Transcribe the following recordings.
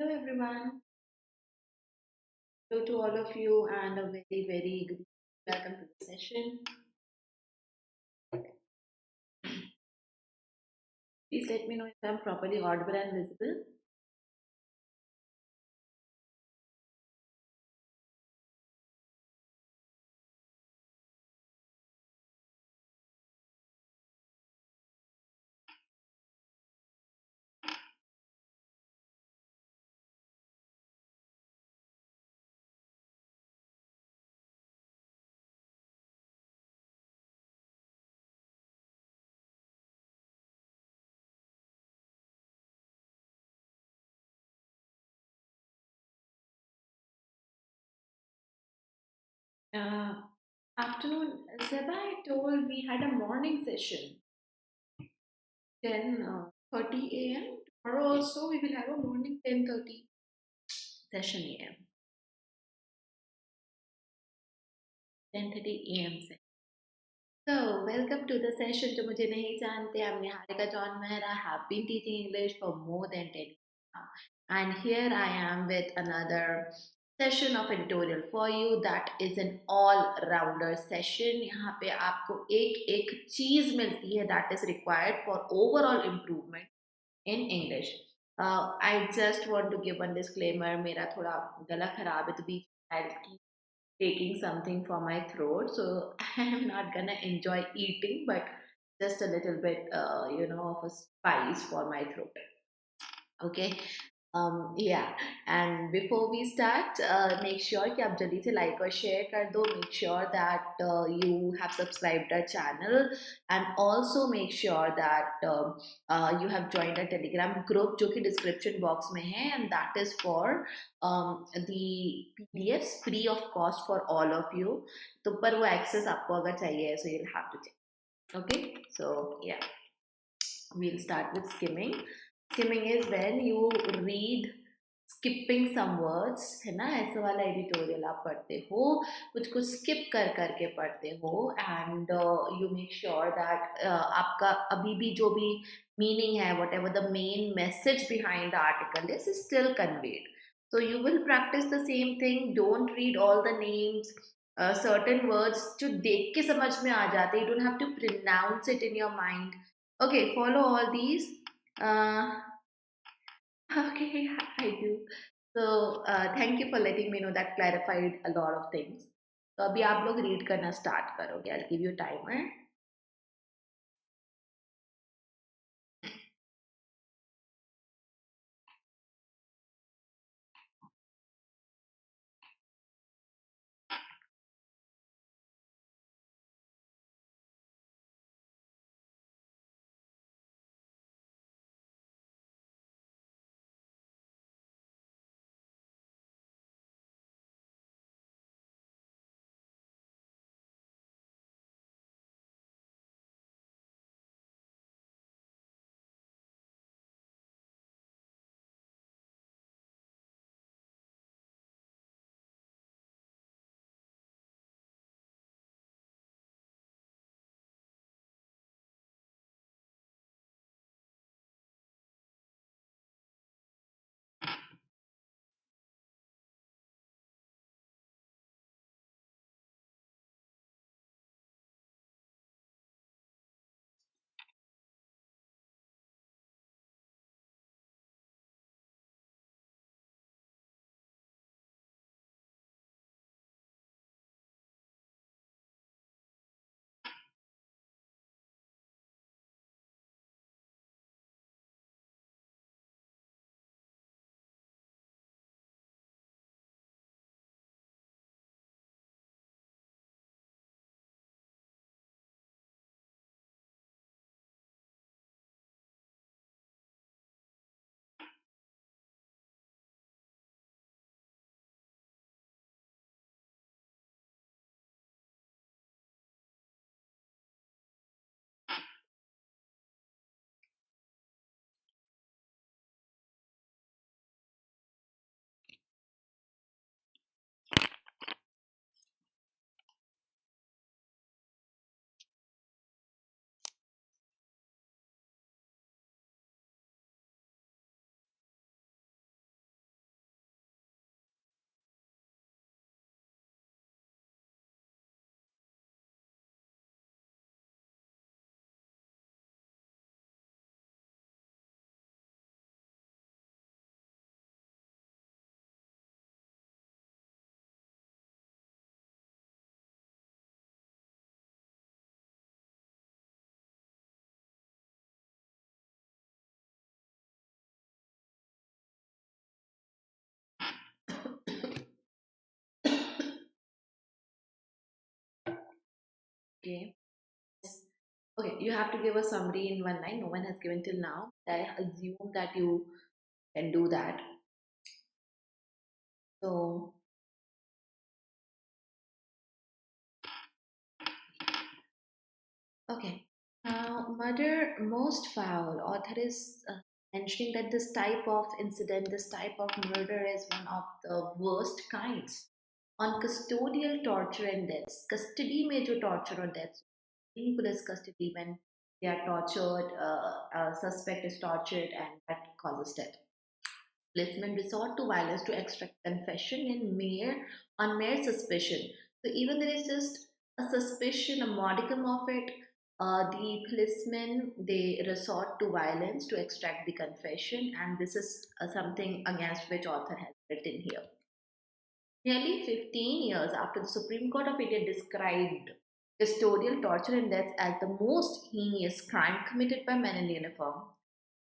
Hello everyone. Hello to all of you and a very good welcome to the session. Please let me know if I'm properly audible and visible. Uh, Afternoon, SBI told we had a morning session 10:30 a.m. Tomorrow also we will have a morning 10:30 session a.m. 10:30 a.m. session. So, welcome to the session. जो मुझे नहीं जानते, I'm Niharika John Mehra. Have been teaching English for more than 10 years now. And here I am with another session of editorial for you. That is an all-rounder session. यहाँ पे आपको एक एक चीज मिलती है that is required for overall improvement in English. I just want to give one disclaimer. मेरा थोड़ा गला खराब है तो बीच में I'll keep taking something for my throat. So I'm not gonna enjoy eating, but just a little bit, of a spice for my throat. Okay. Yeah, and before we start, make sure कि आप जल्दी से like और share कर दो. Make sure that you have subscribed our channel, and also make sure that you have joined a Telegram group जो कि description box में है, and that is for the PDFs free of cost for all of you. तो पर वो access आपको अगर चाहिए, so you'll have to check. Okay, so yeah, we'll start with skimming. Skimming is when you read skipping some words, है ना. ऐसे वाला एडिटोरियल आप पढ़ते हो, कुछ कुछ स्किप कर करके पढ़ते हो, and you make sure that आपका अभी भी जो भी मीनिंग है, what ever the main message behind the article is still conveyed. So you will practice the same thing. Don't read all the names. Certain words जो देख के समझ में आ जाते, you don't have to pronounce it in your mind. Okay, follow all these. uh, Okay, I do. So thank you for letting me know. That clarified a lot of things. तो अभी आप लोग रीड करना start करोगे. I'll give you timer. Okay. Yes. Okay, you have to give a summary in one line. No one has given till now. I assume that you can do that. So, okay. Now, murder most foul. Author is mentioning that this type of incident, this type of murder is one of the worst kinds. On custodial torture and deaths, custody major torture or deaths, in police custody when they are tortured, a suspect is tortured and that causes death. Policemen resort to violence to extract confession on mere suspicion. So even there is just a suspicion, a modicum of it, the policemen they resort to violence to extract the confession, and this is something against which author has written here. Nearly 15 years after the Supreme Court of India described custodial torture and death as the most heinous crime committed by men in uniform,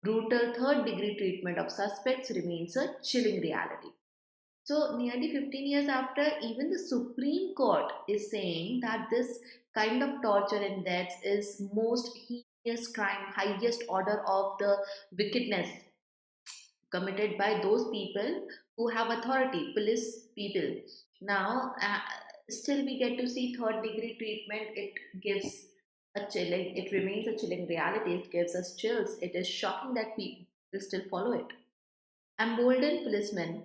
brutal third degree treatment of suspects remains a chilling reality. So, nearly 15 years after, even the Supreme Court is saying that this kind of torture and death is most heinous crime, highest order of the wickedness committed by those people who have authority, police people. Now, still we get to see third degree treatment. It gives a chilling, it remains a chilling reality. It gives us chills. It is shocking that people still follow it. Emboldened policemen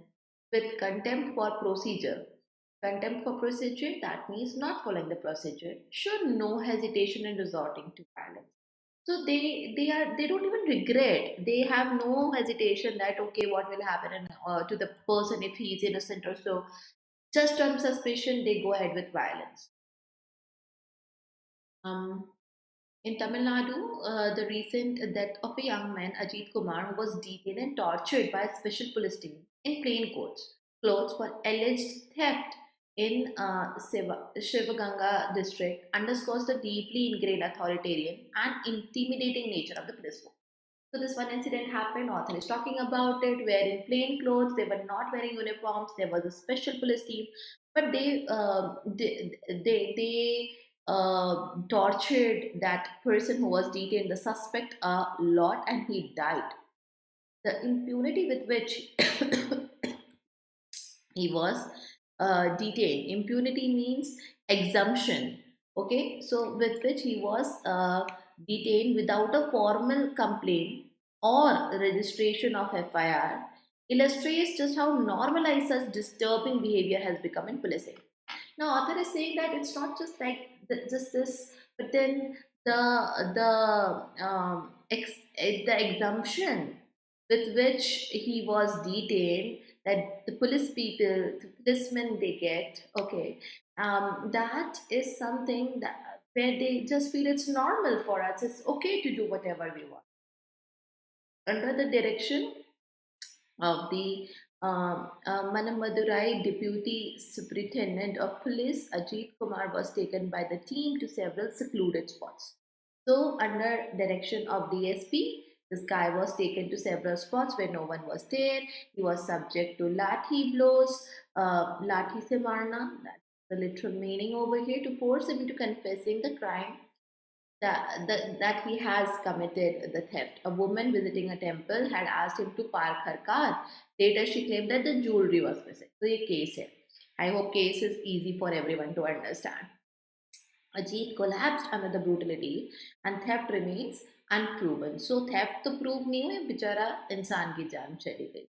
with contempt for procedure. Contempt for procedure, that means not following the procedure, show no hesitation in resorting to violence. So they don't even regret. They have no hesitation that okay, what will happen to the person if he is innocent or so. Just on suspicion, they go ahead with violence. Um, in Tamil Nadu, the recent death of a young man, Ajit Kumar, who was detained and tortured by a special police team in plain clothes for alleged theft in Shivaganga district, underscores the deeply ingrained authoritarian and intimidating nature of the police force. So this one incident happened. Author is talking about it. Where in plain clothes, they were not wearing uniforms. There was a special police team, but they tortured that person who was detained, the suspect, a lot, and he died. The impunity with which he was detained. Impunity means exemption. Okay, so with which he was detained without a formal complaint or registration of FIR illustrates just how normalized such disturbing behavior has become in policing. Now, author is saying that it's not just like just this, but then the exemption with which he was detained, that the police people, the policemen they get, okay, that is something that where they just feel it's normal for us. It's okay to do whatever we want under the direction of the Manamadurai Deputy Superintendent of Police Ajit Kumar was taken by the team to several secluded spots. So, under direction of DSP, this guy was taken to several spots where no one was there. He was subject to lathi blows, lathi se marna, that's the literal meaning over here, to force him into confessing the crime that he has committed the theft. A woman visiting a temple had asked him to park her car. Later, she claimed that the jewelry was missing. So, a case here. I hope case is easy for everyone to understand. Ajit collapsed under the brutality and theft remains unproven. So, theft to prove नहीं हुई, बेचारा इंसान की जान चली गई.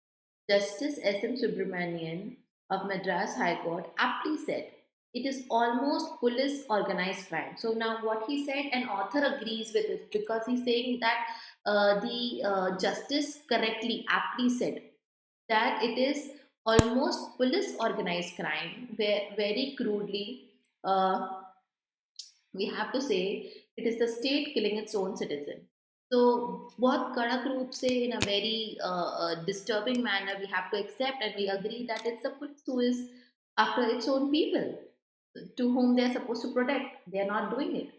Justice S.M. Subramanian of Madras High Court aptly said, it is almost police organized crime. So now what he said, an author agrees with it because he's saying that the justice correctly, aptly said that it is almost police organized crime, where very crudely we have to say it is the state killing its own citizen. So बहुत कड़क रूप से in a very disturbing manner we have to accept and we agree that it's the police who is after its own people to whom they are supposed to protect. They are not doing it.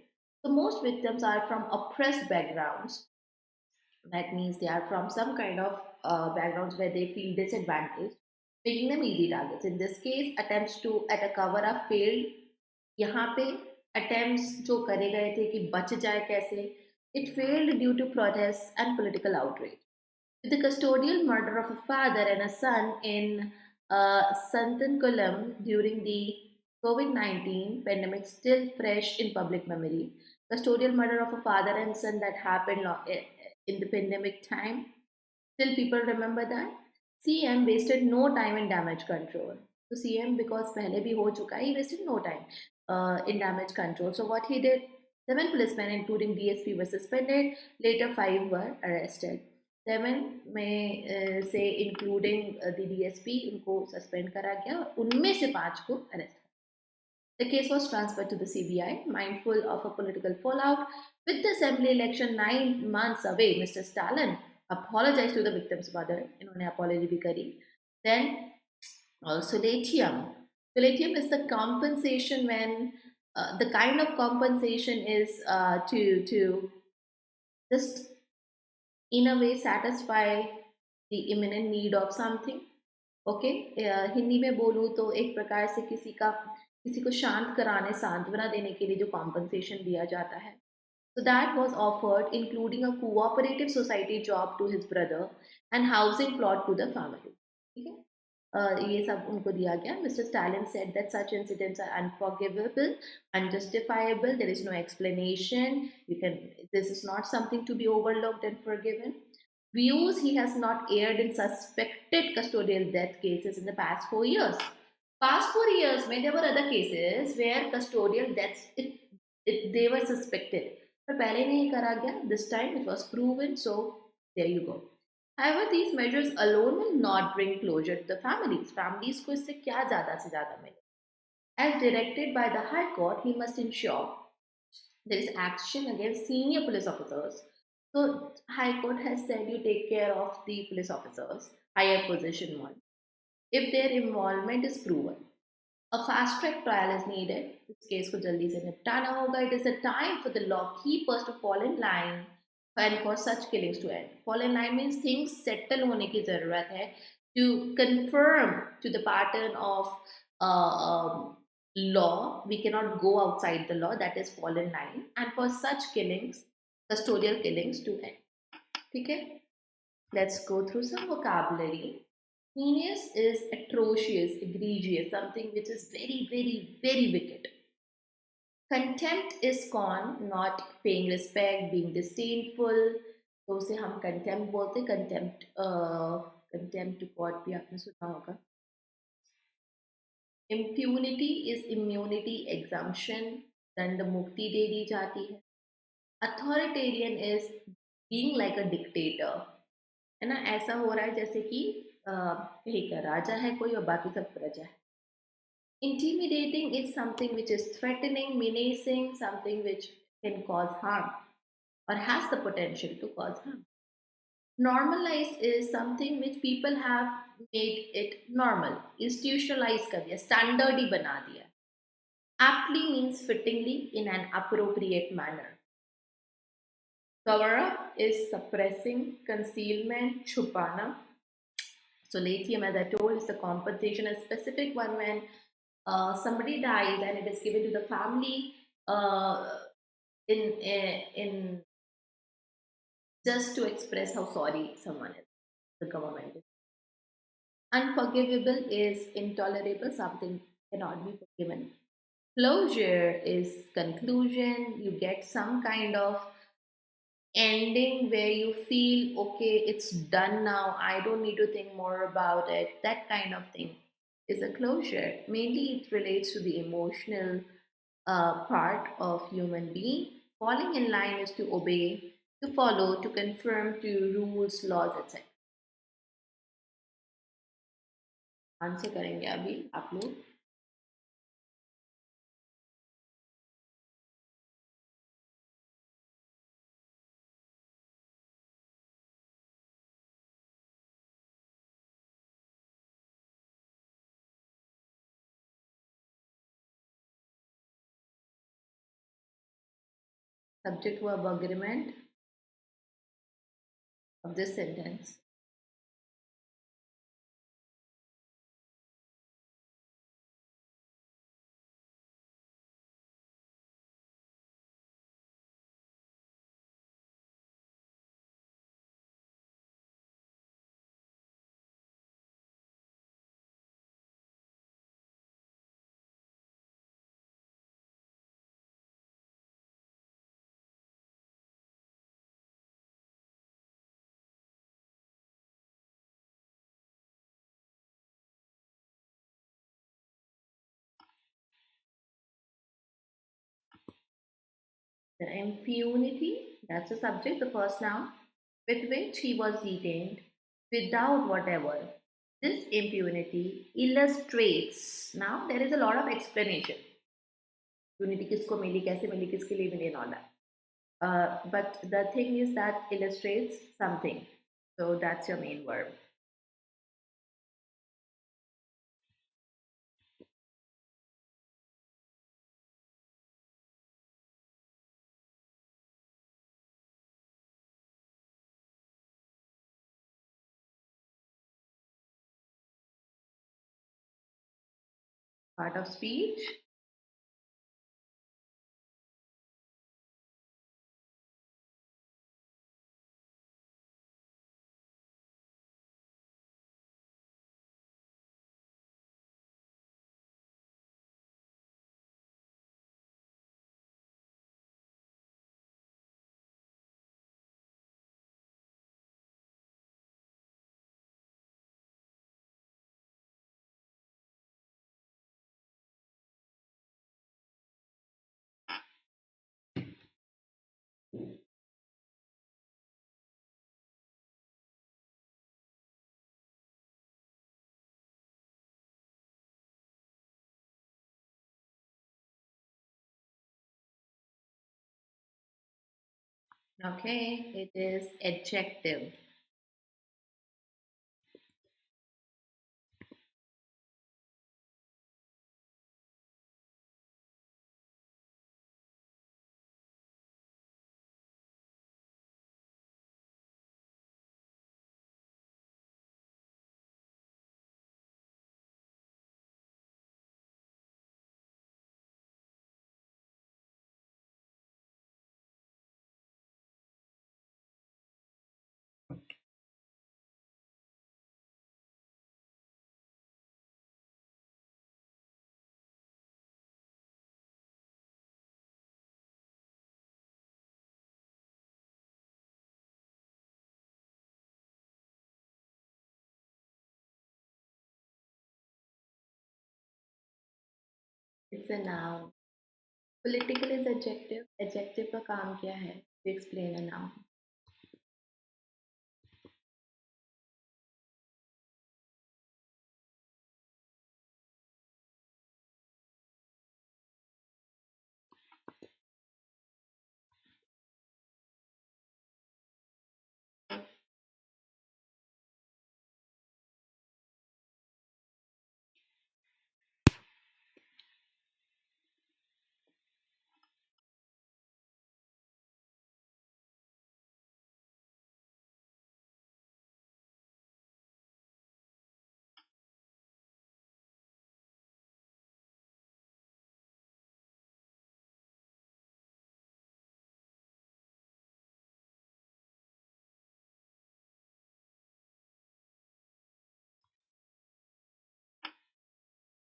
So most victims are from oppressed backgrounds. That means they are from some kind of backgrounds where they feel disadvantaged, making them easy targets. In this case, attempts to at a cover up failed. यहाँ पे attempts जो करे गए थे कि बच जाए कैसे, it failed due to protests and political outrage. With the custodial murder of a father and a son in Santankulam during the COVID-19 pandemic still fresh in public memory, custodial murder of a father and son that happened in the pandemic time, still people remember that. CM wasted no time in damage control. So CM, because पहले भी हो चुका है, he wasted no time in damage control. So what he did, 7 policemen including DSP were suspended. Later 5 were arrested. 7 में से including the DSP उनको suspend करा गया और उनमें से 5 को arrest. The case was transferred to the CBI, mindful of a political fallout. With the assembly election 9 months away, Mr. Stalin apologized to the victim's mother. इन्होंने apology भी करी. Then solatium. Solatium is the compensation when the kind of compensation is to just in a way satisfy the imminent need of something. Okay Hindi में बोलूँ तो एक प्रकार से किसी को शांत कराने सांत्वना देने के लिए जो कॉम्पनसेशन दिया जाता है. So that was offered, including a cooperative society job to his brother and housing plot to the family. ठीक है, ये सब उनको दिया गया. Mr. Stalin said that such incidents are unforgivable, unjustifiable. There is no explanation. This is not something to be overlooked and forgiven. Views he has not aired in suspected custodial death cases in the past 4 years. Past 4 years, there were other cases where custodial deaths they were suspected. But पहले नहीं करा गया. This time it was proven. So there you go. However, these measures alone will not bring closure to the families. Families को इससे क्या ज़्यादा से ज़्यादा मिले? As directed by the High Court, he must ensure there is action against senior police officers. So High Court has said you take care of the police officers, higher position one, if their involvement is proven. A fast track trial is needed. इस case को जल्दी से निपटाना होगा. It is a time for the law keepers to fall in line and for such killings to end. Fall in line means things settle होने की ज़रूरत है to confirm to the pattern of law. We cannot go outside the law. That is fall in line. And for such killings, custodial killings to end. ठीक है? Let's go through some vocabulary. Heinous is atrocious, egregious, something which is very, very, very wicked. Contempt is scorn, not paying respect, being disdainful. तो उसे हम contempt बोलते. Contempt to God भी आपने सुना होगा. Impunity is immunity, exemption, दंड मुक्ति दे दी जाती है. Authoritarian is being like a dictator. है ना, ऐसा हो रहा है जैसे कि कहीं का राजा है कोई और बाकी सब प्रजा है. Intimidating is something which is threatening, menacing, something which can cause harm or has the potential to cause harm. Normalized is something which people have made it normal, institutionalized कर दिया, standard ही बना दिया. Aptly means fittingly, in an appropriate manner. Cover up is suppressing, concealment, छुपाना. So lithium, as I told, is the compensation, a specific one when somebody dies and it is given to the family in just to express how sorry someone is. The government is. Unforgivable is intolerable, something cannot be forgiven. Closure is conclusion. You get some kind of ending where you feel okay, it's done now, I don't need to think more about it. That kind of thing is a closure. Mainly it relates to the emotional part of human being. Falling in line is to obey, to follow, to conform to rules, laws, etc. Answer करेंगे अभी आप लोग. Subject verb agreement of this sentence. The impunity, that's the subject, the first noun, with which he was detained without whatever. This impunity illustrates. Now there is a lot of explanation. Impunity किसको मिली, कैसे मिली, किसके लिए मिली, and all that. But the thing is that illustrates something. So that's your main verb. Part of speech. Okay, it is adjective. It's a noun. Political is adjective. Adjective का काम क्या है? To explain a noun.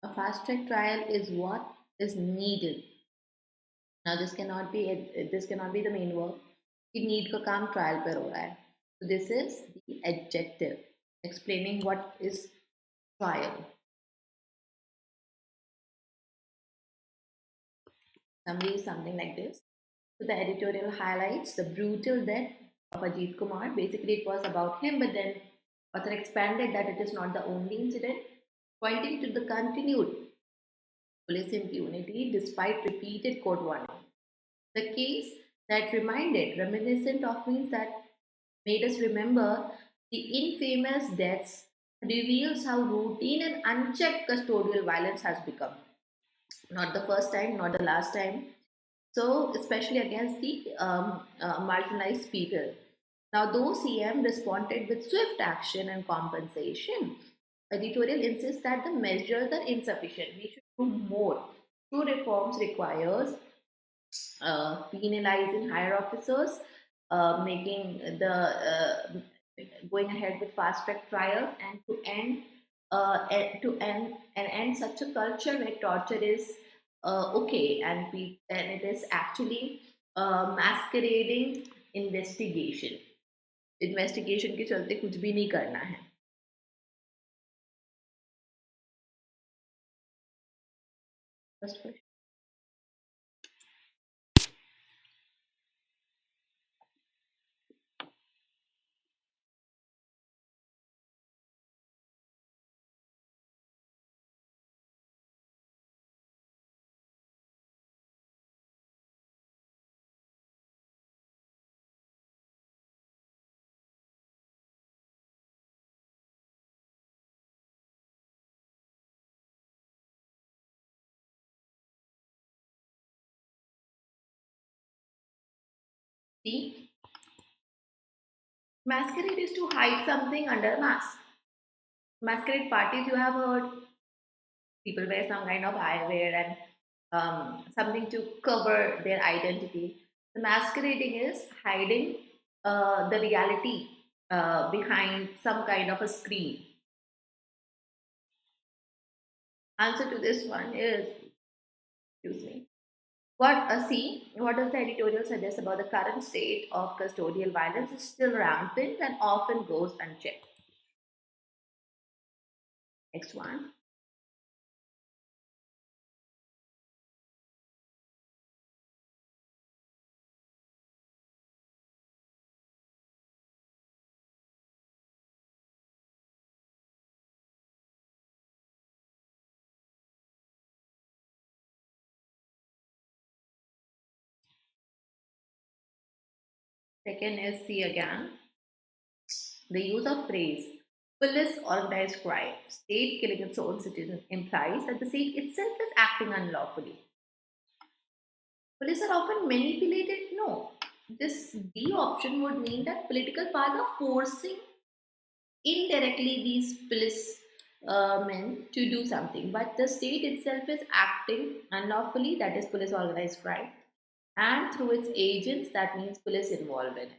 A fast track trial is what is needed. Now this cannot be the main verb. कि need का काम trial पर हो रहा है. So this is the adjective explaining what is trial. Summary is something like this. So the editorial highlights the brutal death of Ajit Kumar. Basically, it was about him, but then author expanded that it is not the only incident, pointing to the continued police impunity despite repeated court warnings. The case that reminiscent of means that made us remember the infamous deaths reveals how routine and unchecked custodial violence has become. Not the first time, not the last time. So, especially against the marginalized people. Now, though CM responded with swift action and compensation, editorial insists that the measures are insufficient. We should do more. True reforms requires penalizing higher officers, making the going ahead with fast track trials, and to end such a culture where torture is okay, and it is actually masquerading investigation. Investigation के चलते कुछ भी नहीं करना है. First question. See, masquerade is to hide something under a mask. Masquerade parties, you have heard, people wear some kind of eyewear and something to cover their identity. The masquerading is hiding the reality behind some kind of a screen. Answer to this one is, excuse me. What does the editorial suggest about the current state of custodial violence is still rampant and often goes unchecked. Next one. Second is see again. The use of phrase police organized crime, state killing its own citizens implies that the state itself is acting unlawfully. Police are often manipulated. No. This B option would mean that political powers are forcing indirectly these police men to do something, but the state itself is acting unlawfully, that is police organized crime, and through its agents, that means police involved in it.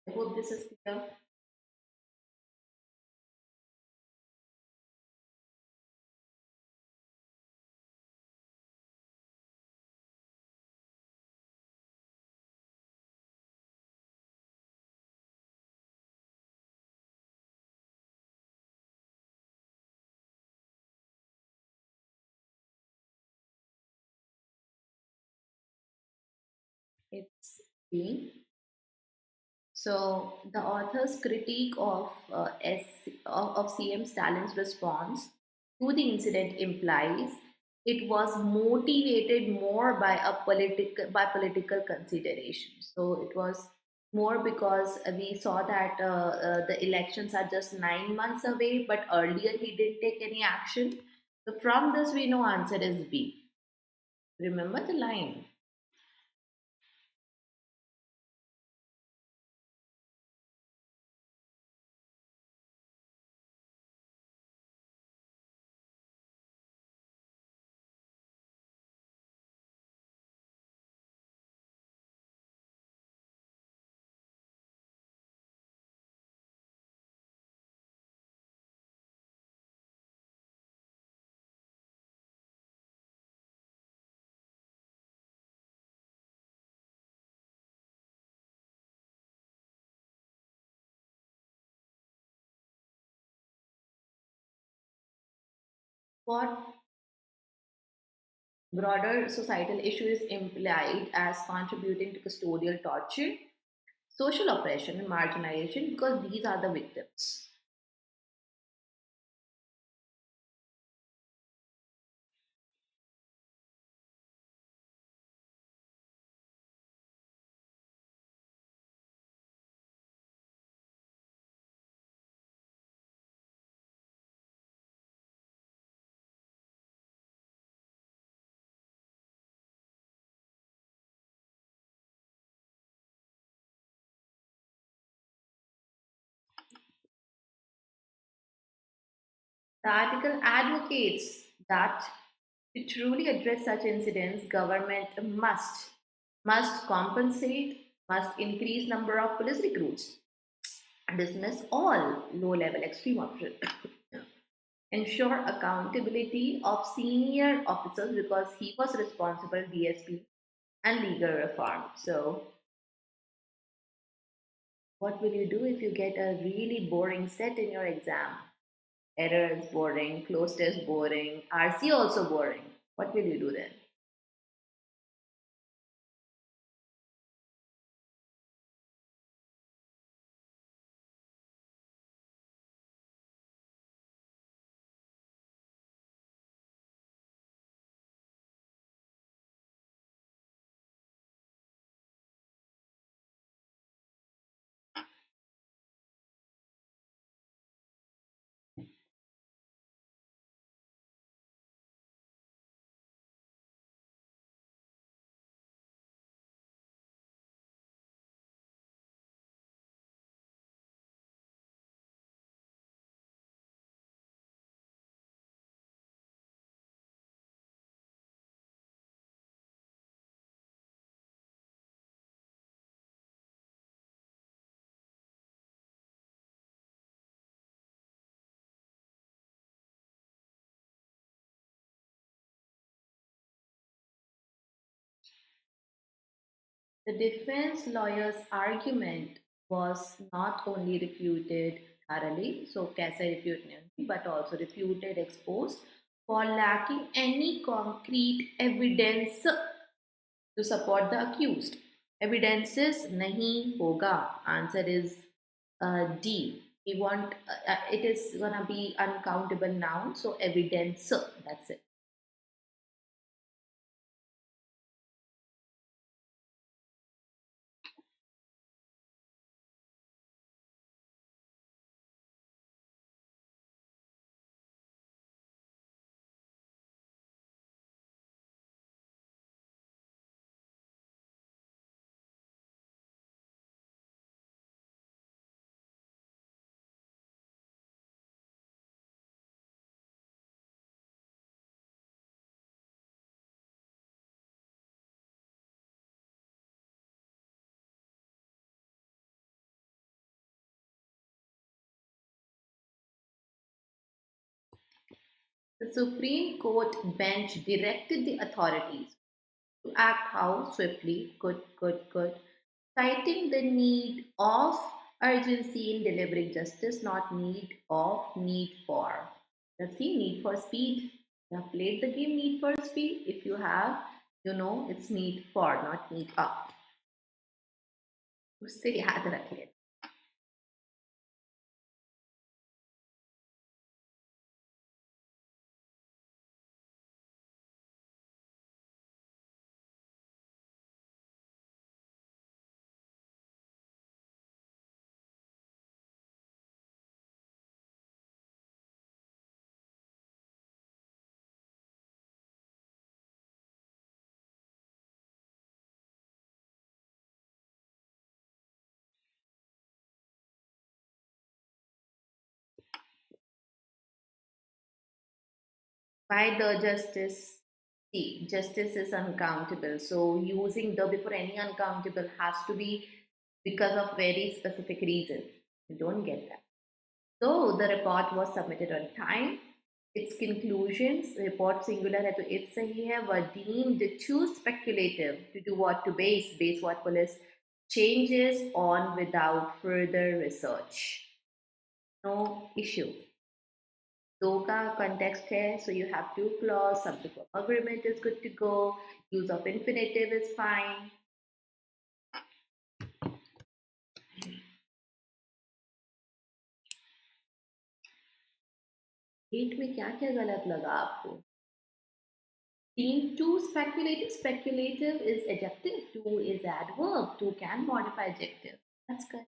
I hope this is clear. It's B. So the author's critique of CM Stalin's response to the incident implies it was motivated more by political consideration. So it was more because we saw that the elections are just 9 months away, but earlier he didn't take any action. So from this we know answer is B. Remember the line. What broader societal issue is implied as contributing to custodial torture, social oppression, and marginalization because these are the victims. The article advocates that to truly address such incidents, government must compensate, must increase number of police recruits, dismiss all low-level extreme options, ensure accountability of senior officers because he was responsible DSP and legal reform. So, what will you do if you get a really boring set in your exam? Errors boring, closed test boring, RC also boring. What will you do then? The defense lawyer's argument was not only refuted thoroughly, so कैसे refuted, but also refuted, exposed for lacking any concrete evidence to support the accused. Evidences nahi hoga. Answer is D. We want it is gonna be uncountable noun, so evidence. That's it. The Supreme Court bench directed the authorities to act how swiftly, good, citing the need of urgency in delivering justice, not need for. Let's see, need for speed. You have played the game Need for Speed. If you have, you know it's need for, not need of. उससे याद रख लेना. By the justice, see, justice is uncountable. So using the before any uncountable has to be because of very specific reasons. You don't get that. So the report was submitted on time. Its conclusions, report singular है तो it सही है, were deemed too speculative to do what to base what police changes on without further research. No issue. दो का context है, so you have two clause, subject of agreement is good to go, use of infinitive is fine. Eight में क्या क्या गलत लगा आपको? Being too speculative is adjective, to is adverb, to can modify adjective. That's good.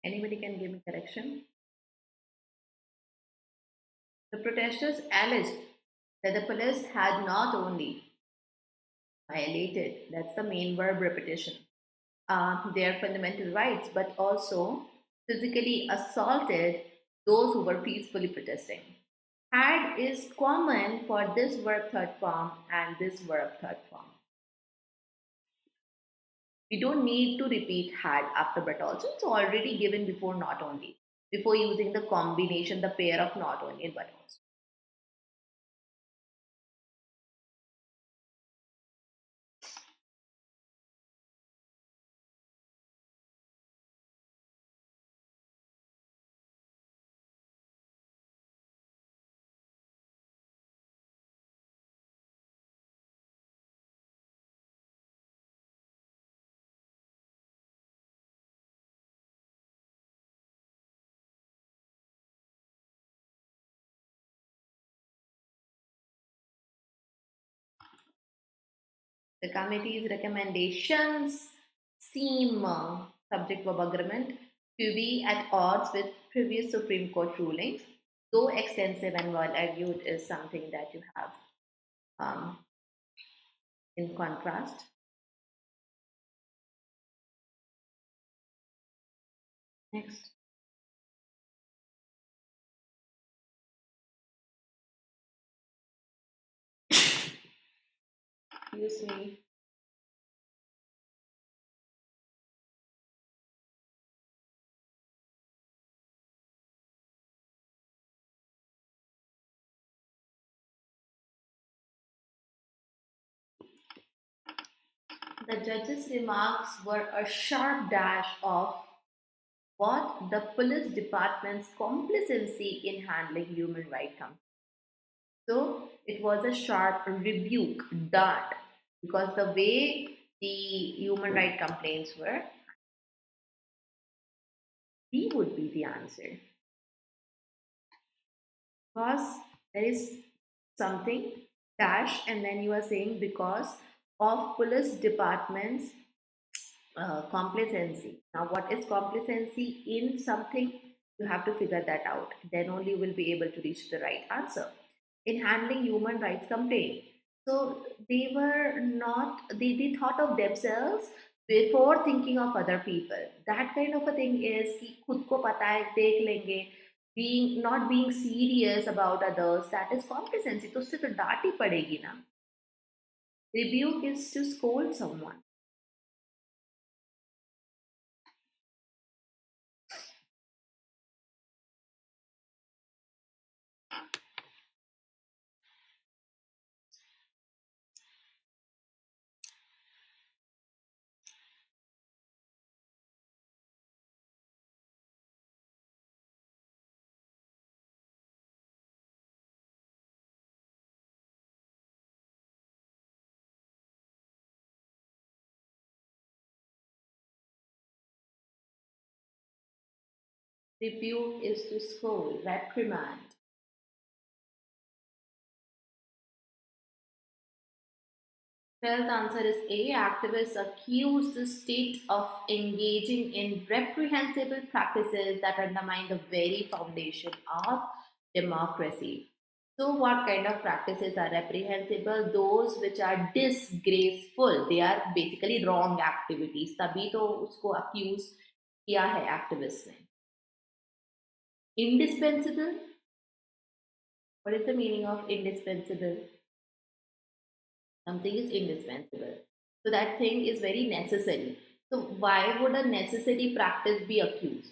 Anybody can give me correction? The protesters alleged that the police had not only violated, that's the main verb repetition, their fundamental rights, but also physically assaulted those who were peacefully protesting. Had is common for this verb third form and this verb third form. We don't need to repeat had after but also. It's already given before not only. Before using the combination, the pair of not only but also. The committee's recommendations seem, subject verb agreement, to be at odds with previous Supreme Court rulings, though extensive and well argued is something that you have um, in contrast. Next. Excuse me. The judge's remarks were a sharp dash of what the police department's complacency in handling human rights complaints. So it was a sharp rebuke, dart, because the way the human rights complaints were, we would be the answer. Because there is something dash, and then you are saying because of police department's complacency. Now, what is complacency in something? You have to figure that out. Then only you will be able to reach the right answer in handling human rights complaint. So they were not, they thought of themselves before thinking of other people. That kind of a thing is कि खुद को पता है देख लेंगे, being not being serious about others, that is complacency. तो उससे तो डांट ही पड़ेगी ना. Rebuke is to scold someone. Rebuke is to scold, reprimand. 12th answer is A. Activists accuse the state of engaging in reprehensible practices that undermine the very foundation of democracy. So, what kind of practices are reprehensible? Those which are disgraceful. They are basically wrong activities. तभी तो उसको accuse किया है activist ने. Indispensable. What is the meaning of indispensable? Something is indispensable. So that thing is very necessary. So why would a necessary practice be accused?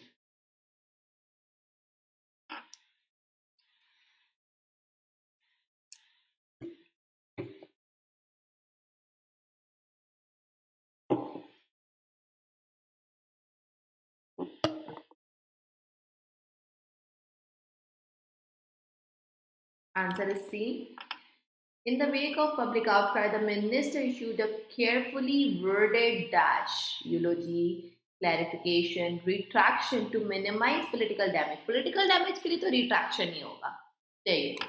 Answer is C. In the wake of public outcry, the minister issued a carefully worded dash, eulogy, clarification, retraction to minimize political damage. Political damage के लिए तो retraction ही होगा. There you go.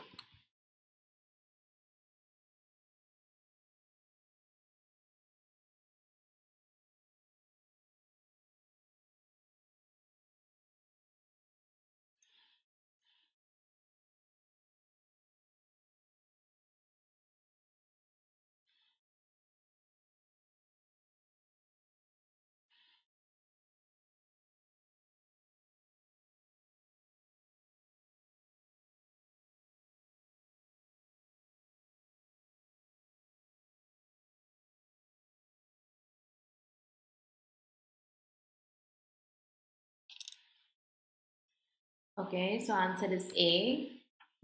Okay, so answer is A.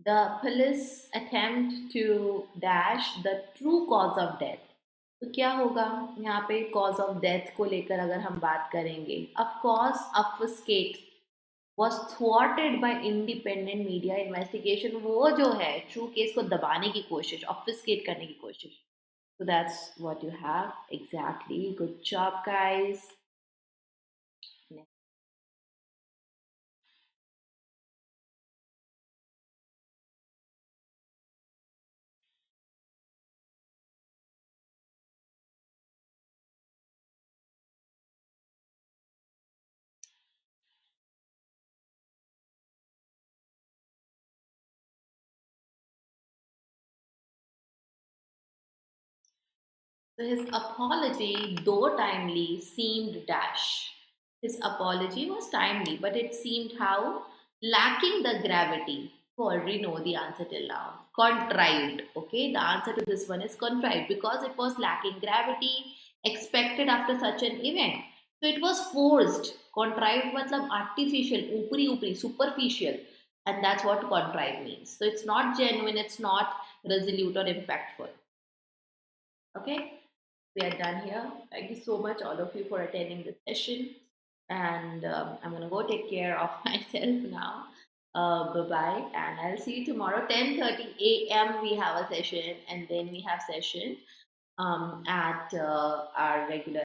The police attempt to dash the true cause of death. तो क्या होगा यहाँ पे cause of death को लेकर अगर हम बात करेंगे, of course obfuscate was thwarted by independent media investigation. वो जो है true case को दबाने की कोशिश, obfuscate करने की कोशिश. So that's what you have exactly. Good job, guys. So his apology, though timely, seemed dash. His apology was timely, but it seemed how? Lacking the gravity. You already know the answer till now. Contrived. Okay, the answer to this one is contrived because it was lacking gravity expected after such an event. So it was forced. Contrived matlab artificial, upri upri, superficial. And that's what contrived means. So it's not genuine, it's not resolute or impactful. Okay, we are done here. Thank you so much, all of you, for attending this session. And I'm gonna go take care of myself now. Bye bye, and I'll see you tomorrow, 10:30 a.m. We have a session, and then we have session at our regular